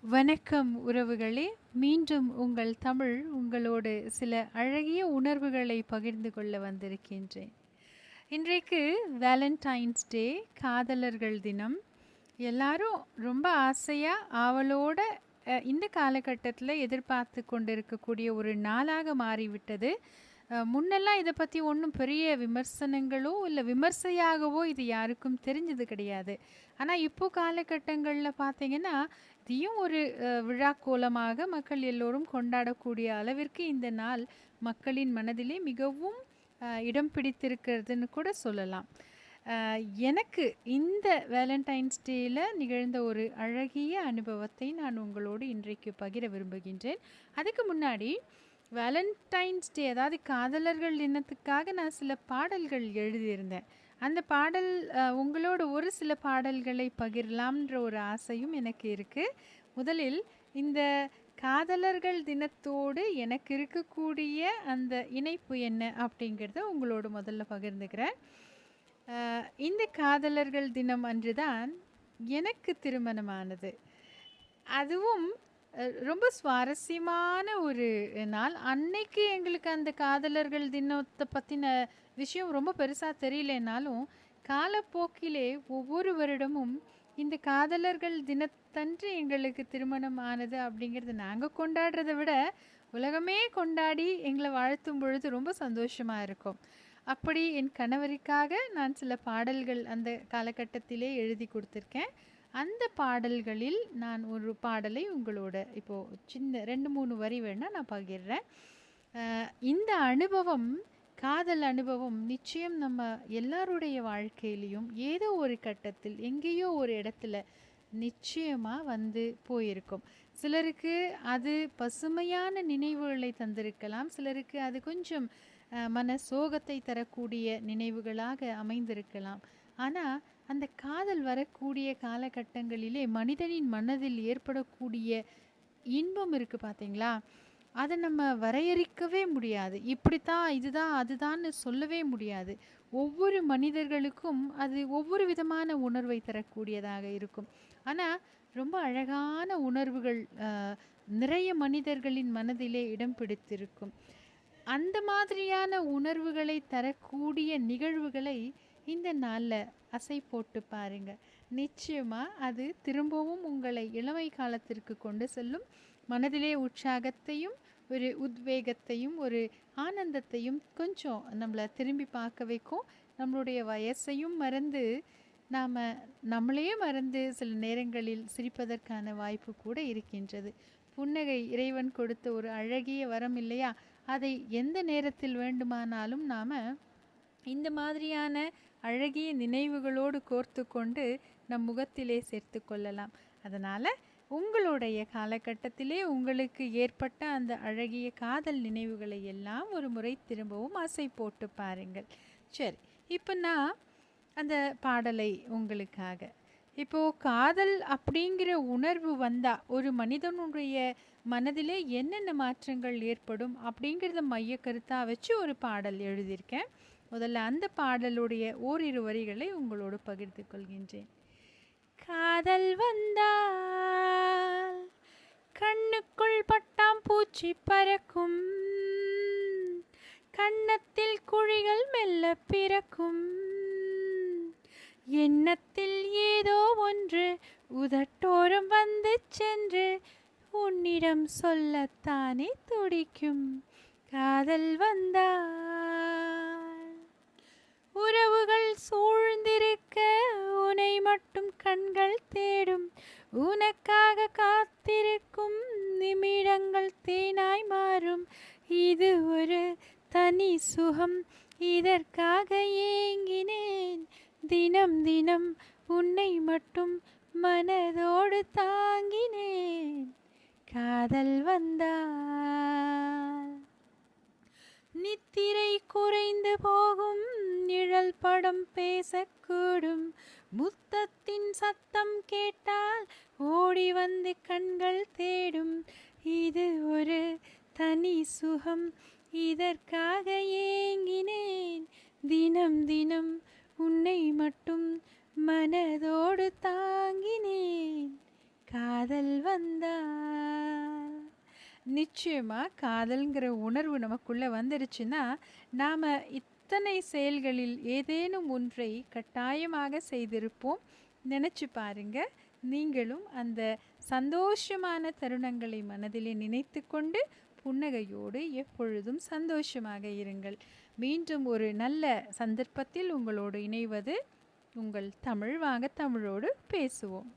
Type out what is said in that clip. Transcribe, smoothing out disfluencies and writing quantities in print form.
வணக்கம் உறவுகளே. மீண்டும் உங்கள் தமிழ் உங்களோடு சில அழகிய உணர்வுகளை பகிர்ந்து கொள்ள வந்திருக்கின்றேன். இன்றைக்கு வேலண்டைன்ஸ் டே, காதலர்கள் தினம். எல்லாரும் ரொம்ப ஆசையாக ஆவலோட இந்த காலகட்டத்தில் எதிர்பார்த்து கொண்டிருக்கக்கூடிய ஒரு நாளாக மாறிவிட்டது. முன்னெல்லாம் இதை பற்றி ஒன்றும் பெரிய விமர்சனங்களோ இல்லை விமர்சையாகவோ இது யாருக்கும் தெரிஞ்சது கிடையாது. ஆனால் இப்போ காலகட்டங்களில் பார்த்தீங்கன்னா இதையும் ஒரு விழா கோலமாக மக்கள் எல்லோரும் கொண்டாடக்கூடிய அளவிற்கு இந்த நாள் மக்களின் மனதிலே மிகவும் இடம் பிடித்திருக்கிறதுன்னு கூட சொல்லலாம். எனக்கு இந்த வேலண்டைன்ஸ் டேயில் நிகழ்ந்த ஒரு அழகிய அனுபவத்தை நான் உங்களோடு இன்றைக்கு பகிர விரும்புகின்றேன். அதுக்கு முன்னாடி வேலண்டைன்ஸ் டே, அதாவது காதலர்கள் தினத்துக்காக நான் சில பாடல்கள் எழுதியிருந்தேன். அந்த பாடல் உங்களோட ஒரு சில பாடல்களை பகிரலாம்ன்ற ஒரு ஆசையும் எனக்கு இருக்குது. முதலில் இந்த காதலர்கள் தினத்தோடு எனக்கு இருக்கக்கூடிய அந்த இணைப்பு என்ன அப்படிங்கிறத உங்களோட முதல்ல பகிர்ந்துக்கிறேன். இந்த காதலர்கள் தினம் அன்று தான் எனக்கு திருமணமானது. அதுவும் ரொம்ப சுவாரஸ்யமான ஒரு நாள். அன்னைக்கு எங்களுக்கு அந்த காதலர்கள் தினத்தை பற்றின விஷயம் ரொம்ப பெருசாக தெரியலனாலும் காலப்போக்கிலே ஒவ்வொரு வருடமும் இந்த காதலர்கள் தினத்தன்று எங்களுக்கு திருமணம் ஆனது அப்படிங்கிறது நாங்கள் கொண்டாடுறதை விட உலகமே கொண்டாடி எங்களை வாழ்த்தும் பொழுது ரொம்ப சந்தோஷமாக இருக்கும். அப்படி என் கணவருக்காக நான் சில பாடல்கள் அந்த காலகட்டத்திலே எழுதி கொடுத்துருக்கேன். அந்த பாடல்களில் நான் ஒரு பாடலை உங்களோட இப்போது சின்ன 2-3 வரி வேணால் நான் பகிர்றேன். இந்த அனுபவம், காதல் அனுபவம் நிச்சயம் நம்ம எல்லாருடைய வாழ்க்கையிலையும் ஏதோ ஒரு கட்டத்தில் எங்கேயோ ஒரு இடத்துல நிச்சயமாக வந்து போயிருக்கும். சிலருக்கு அது பசுமையான நினைவுகளை தந்திருக்கலாம், சிலருக்கு அது கொஞ்சம் மன சோகத்தை தரக்கூடிய நினைவுகளாக அமைந்திருக்கலாம். ஆனால் அந்த காதல் வரக்கூடிய காலகட்டங்களிலே மனிதனின் மனதில் ஏற்படக்கூடிய இன்பம் இருக்குது பார்த்தீங்களா, அதை நம்ம வரையறுக்கவே முடியாது. இப்படித்தான், இதுதான், அதுதான்னு சொல்லவே முடியாது. ஒவ்வொரு மனிதர்களுக்கும் அது ஒவ்வொரு விதமான உணர்வை தரக்கூடியதாக இருக்கும். ஆனால் ரொம்ப அழகான உணர்வுகள் நிறைய மனிதர்களின் மனதிலே இடம் பிடித்திருக்கும். அந்த மாதிரியான உணர்வுகளை தரக்கூடிய நிகழ்வுகளை இந்த நாளில் அசை போட்டு பாருங்க. நிச்சயமாக அது திரும்பவும் உங்களை இளமை காலத்திற்கு கொண்டு செல்லும். மனதிலே உற்சாகத்தையும் ஒரு உத்வேகத்தையும் ஒரு ஆனந்தத்தையும் கொஞ்சம் நம்மளை திரும்பி பார்க்க வைக்கும். நம்மளுடைய வயசையும் மறந்து நம்மளையே மறந்து சில நேரங்களில் சிரிப்பதற்கான வாய்ப்பு கூட இருக்கின்றது. புன்னகை இறைவன் கொடுத்த ஒரு அழகிய வரம் இல்லையா? அதை எந்த நேரத்தில் வேண்டுமானாலும் நாம் இந்த மாதிரியான அழகிய நினைவுகளோடு கோர்த்து கொண்டு நம் முகத்திலே சேர்த்து கொள்ளலாம். அதனால் உங்களுடைய காலகட்டத்திலே உங்களுக்கு ஏற்பட்ட அந்த அழகிய காதல் நினைவுகளை எல்லாம் ஒரு முறை திரும்பவும் ஆசை போட்டு பாருங்கள். சரி, இப்போ நான் அந்த பாடலை உங்களுக்காக. இப்போது காதல் அப்படிங்கிற உணர்வு வந்தால் ஒரு மனிதனுடைய மனதிலே என்னென்ன மாற்றங்கள் ஏற்படும் அப்படிங்கிறத மைய கருத்தாக வச்சு ஒரு பாடல் எழுதியிருக்கேன். முதல்ல அந்த பாடலுடைய ஓரிரு வரிகளை உங்களோடு பகிர்ந்து கொள்கின்றேன். காதல் வந்தால் கண்ணுக்குள் பட்டாம் பூச்சி பறக்கும், கன்னத்தில் குழிகள் மெல்ல பிறக்கும், எண்ணத்தில் ஏதோ ஒன்று உதட்டோரம் வந்து சென்று உன்னிடம் சொல்லத்தானே துடிக்கும். காதல் வந்தால் உறவுகள் சூழ்ந்திருக்க உன்னை மட்டும் கண்கள் தேடும், உனக்காக காத்திருக்கும் நிமிடங்கள் தேனாய் மாறும். இது ஒரு தனி சுகம், இதற்காக ஏங்கினேன் தினம் தினம் உன்னை மட்டும் மனதோடு தாங்கினேன். காதல் வந்தால் நித்திரை குறைந்து போகும், நிழல் படம் பேசக்கூடும், முத்தத்தின் சத்தம் கேட்டால் ஓடி வந்து கண்கள் தேடும். இது ஒரு தனி சுகம், இதற்காக ஏங்கினேன் தினம் தினம் உன்னை மட்டும் மனதோடு தாங்கினேன். காதல் வந்தால். நிச்சயமா காதல்ங்கிற உணர்வு நமக்குள்ள வந்துருச்சுன்னா, நாம இத்தனை செயல்களில் ஏதேனும் ஒன்றை கட்டாயமாக செய்திருப்போம். நினைச்சு பாருங்க. நீங்களும் அந்த சந்தோஷமான தருணங்களை மனதிலே நினைத்துக்கொண்டு புன்னகையோடு எப்பொழுதும் சந்தோஷமாக இருங்கள். மீண்டும் ஒரு நல்ல சந்தர்ப்பத்தில் உங்களோடு இணைவது உங்கள் தமிழ். வாங்க தமிழோடு பேசுவோம்.